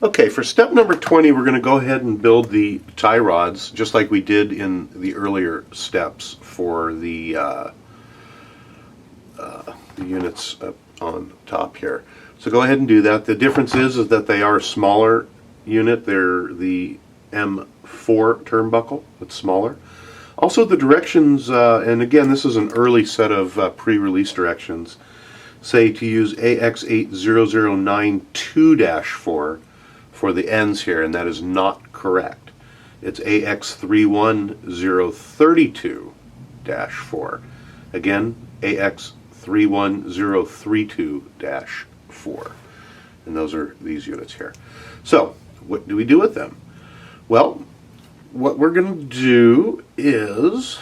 Okay, for step number 20, we're going to go ahead and build the tie rods just like we did in the earlier steps for the units up on top here. So go ahead and do that. The difference is that they are a smaller unit. They're the M4 turnbuckle. It's smaller. Also the directions, and again this is an early set of pre-release directions, say to use AX80092-4 for the ends here, and that is not correct. It's AX31032-4. Again, AX31032-4. And those are these units here. So, what do we do with them? Well, what we're going to do is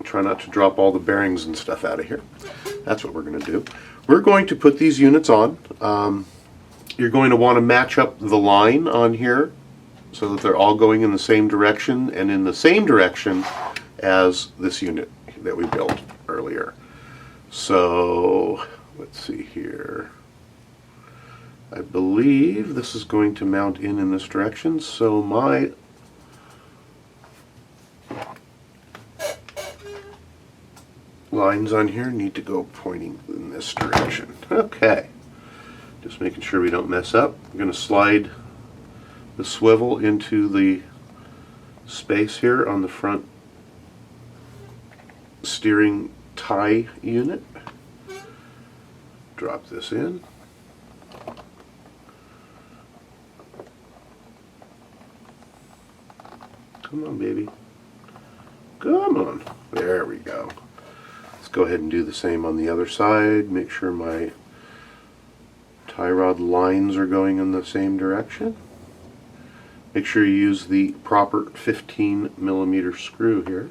try not to drop all the bearings and stuff out of here. That's what we're going to do. We're going to put these units on. You're going to want to match up the line on here so that they're all going in the same direction and in the same direction as this unit that we built earlier. So let's see here. I believe this is going to mount in this direction, so my lines on here need to go pointing in this direction. Okay, just making sure we don't mess up. I'm going to slide the swivel into the space here on the front steering tie unit. Drop this in. Come on, baby. Come on. There we go. Let's go ahead and do the same on the other side. Make sure my tie rod lines are going in the same direction. Make sure you use the proper 15mm screw here.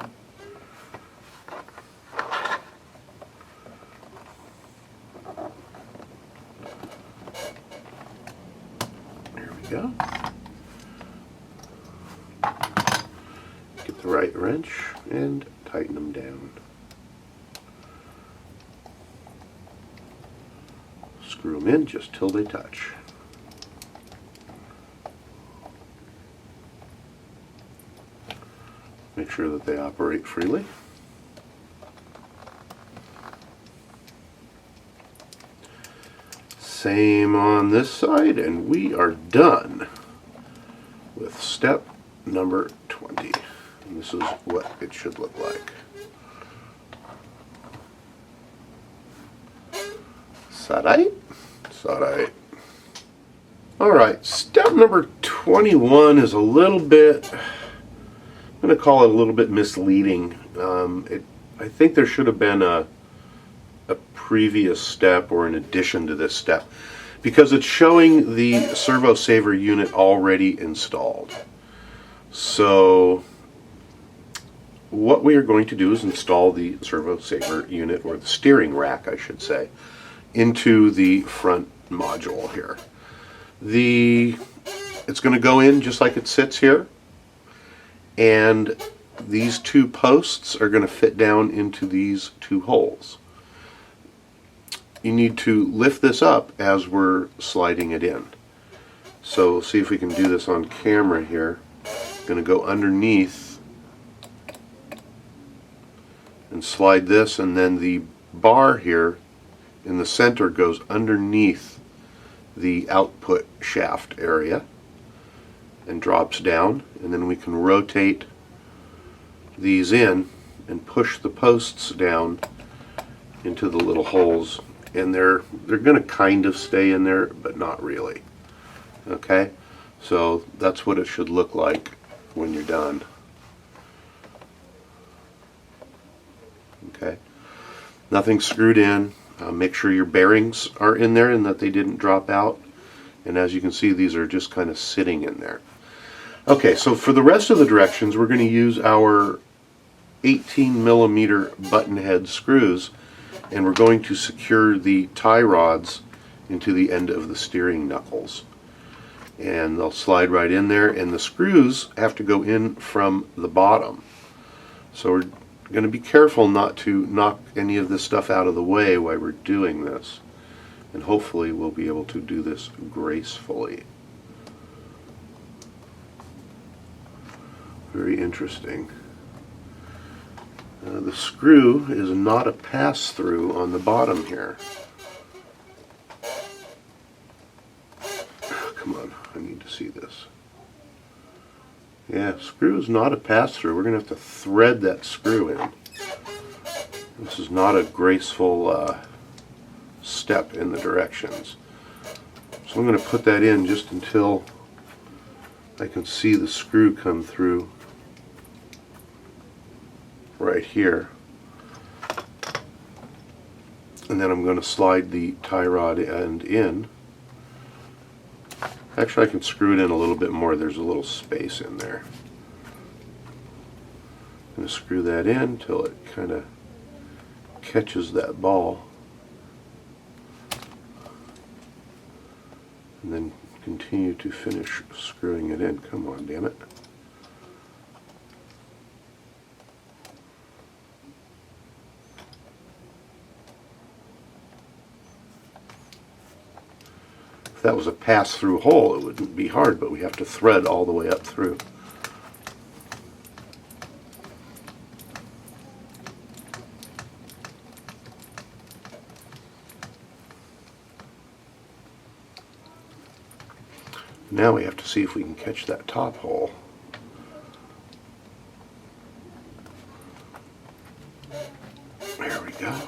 There we go. Get the right wrench and tighten them down. Screw them in just till they touch. Make sure that they operate freely. Same on this side, and we are done with step number 20. And this is what it should look like. Alright. Alright, step number 21 is a little bit, I'm going to call it a little bit misleading. I think there should have been a previous step or an addition to this step, because it's showing the servo saver unit already installed. So what we are going to do is install the servo saver unit, or the steering rack I should say, into the front module here. It's going to go in just like it sits here, and these two posts are going to fit down into these two holes. You need to lift this up as we're sliding it in. So we'll see if we can do this on camera here. I'm going to go underneath and slide this, and then the bar here in the center goes underneath the output shaft area and drops down, and then we can rotate these in and push the posts down into the little holes, and they're going to kind of stay in there, but not really. Okay, so that's what it should look like when you're done. Okay, nothing screwed in. Make sure your bearings are in there and that they didn't drop out, and as you can see, these are just kind of sitting in there. Okay, so for the rest of the directions, we're going to use our 18mm button head screws, and we're going to secure the tie rods into the end of the steering knuckles, and they'll slide right in there, and the screws have to go in from the bottom. So we're going to be careful not to knock any of this stuff out of the way while we're doing this. and hopefully we'll be able to do this gracefully. Very interesting. The screw is not a pass-through on the bottom here. Come on, I need to see this. Yeah, screw is not a pass-through. We're going to have to thread that screw in. This is not a graceful step in the directions. So I'm going to put that in just until I can see the screw come through right here. And then I'm going to slide the tie rod end in. Actually, I can screw it in a little bit more. There's a little space in there. I'm going to screw that in until it kind of catches that ball. And then continue to finish screwing it in. Come on, damn it. If that was a pass-through hole, it wouldn't be hard, but we have to thread all the way up through. Now we have to see if we can catch that top hole. There we go.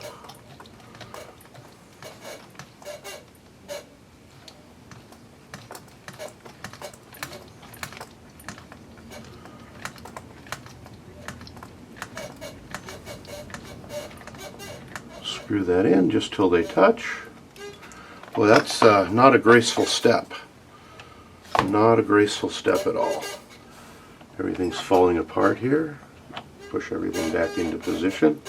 Screw that in just till they touch. Well, that's not a graceful step. Not a graceful step at all. Everything's falling apart here. Push everything back into position.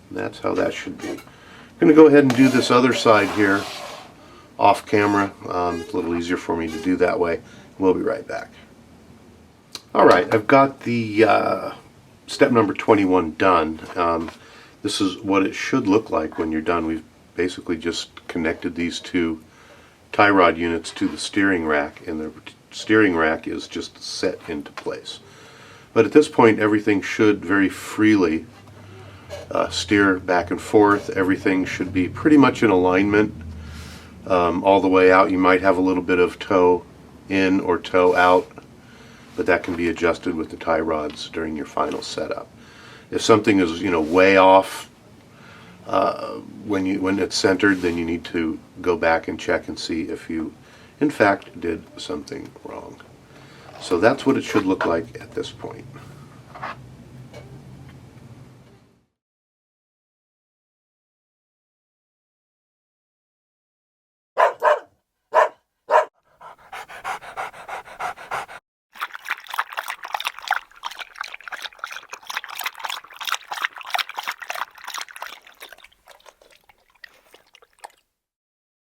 That's how that should be. I'm going to go ahead and do this other side here off camera. It's a little easier for me to do that way. We'll be right back. Alright, I've got the step number 21 done. This is what it should look like when you're done. We've basically just connected these two tie rod units to the steering rack, and the steering rack is just set into place. But at this point, everything should very freely steer back and forth. Everything should be pretty much in alignment all the way out. You might have a little bit of toe in or toe out, but that can be adjusted with the tie rods during your final setup. If something is, way off when it's centered, then you need to go back and check and see if you, in fact, did something wrong. So that's what it should look like at this point.